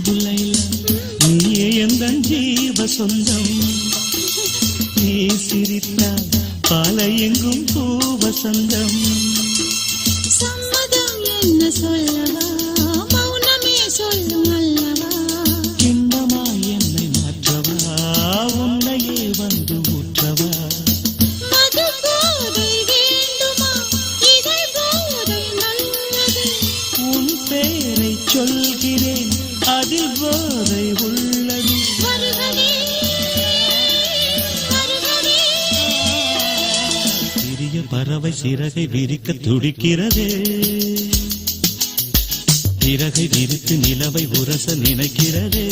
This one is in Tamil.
முத்து லைலா நீயே எந்தன் ஜீவ சொந்தம் நீ சிரித்தால் பாலை எங்கும் பூவசந்தம் சம்மதம் என்ன சொல்லவா மௌனமே சொல்லும் அல்லவா கிண்ணமாய் என்னை மாற்றவா உன்னையே வந்து ஊற்றவா மது போதை வேண்டுமா இதை போதை நல்லது உன் பேரை சொல்கிறேன் அதில் போதை உள்ளது வருகவே வருகவே சிறிய பறவை சிறகை விரிக்க துடிக்கிறதே இறகை விரித்து நிலவை உரச நினைக்கிறதே